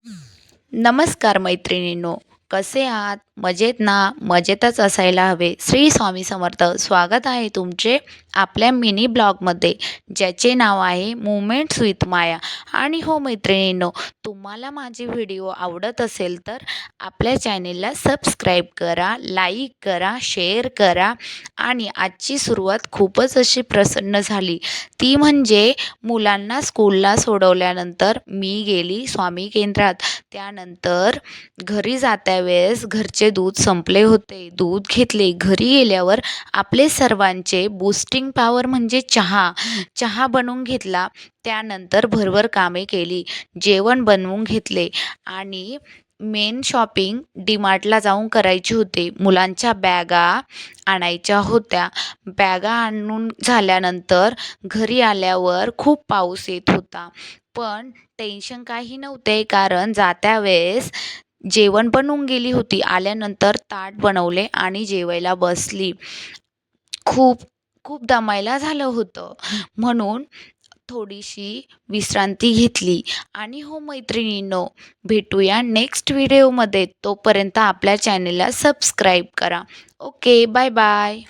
नमस्कार मैत्रिणींनो, कसे आहात? मजेत ना? मजेतच असायला हवे. श्री स्वामी समर्थ. स्वागत आहे तुमचे आपल्या मिनी ब्लॉगमध्ये, ज्याचे नाव आहे मुमेंट्स विथ माया. आणि हो मैत्रिणींनो, तुम्हाला माझे व्हिडिओ आवडत असेल तर आपल्या चॅनेलला सबस्क्राईब करा, लाईक करा, शेअर करा. आणि आजची सुरुवात खूपच अशी प्रसन्न झाली. ती म्हणजे मुलांना स्कूलला सोडवल्यानंतर मी गेली स्वामी केंद्रात. त्यानंतर घरी जात्यावेळेस घरचे दूध संपले होते. दूध घेतले. घरी गेल्यावर आपले सर्वांचे बूस्टिंग पॉवर म्हणजे चहा बनवून घेतला. त्यानंतर भरभर कामे केली. जेवण बनवून घेतले आणि मेन शॉपिंग डीमार्टला जाऊन करायची होती. मुलांच्या बॅगा आणायच्या होत्या. बॅगा आणून झाल्यानंतर घरी आल्यावर खूप पाऊस येत होता. पण टेन्शन काही नव्हते, कारण जात्या वेळेस जेवण बनवून गेली होती. आल्यानंतर ताट बनवले आणि जेवायला बसली. खूप खूप दमायला झालं होतं, म्हणून थोडीशी विश्रांती घेतली. आणि हो मैत्रिणींनो, भेटूया नेक्स्ट व्हिडिओमध्ये. तोपर्यंत आपल्या चॅनेलला सबस्क्राईब करा. Okay, bye bye.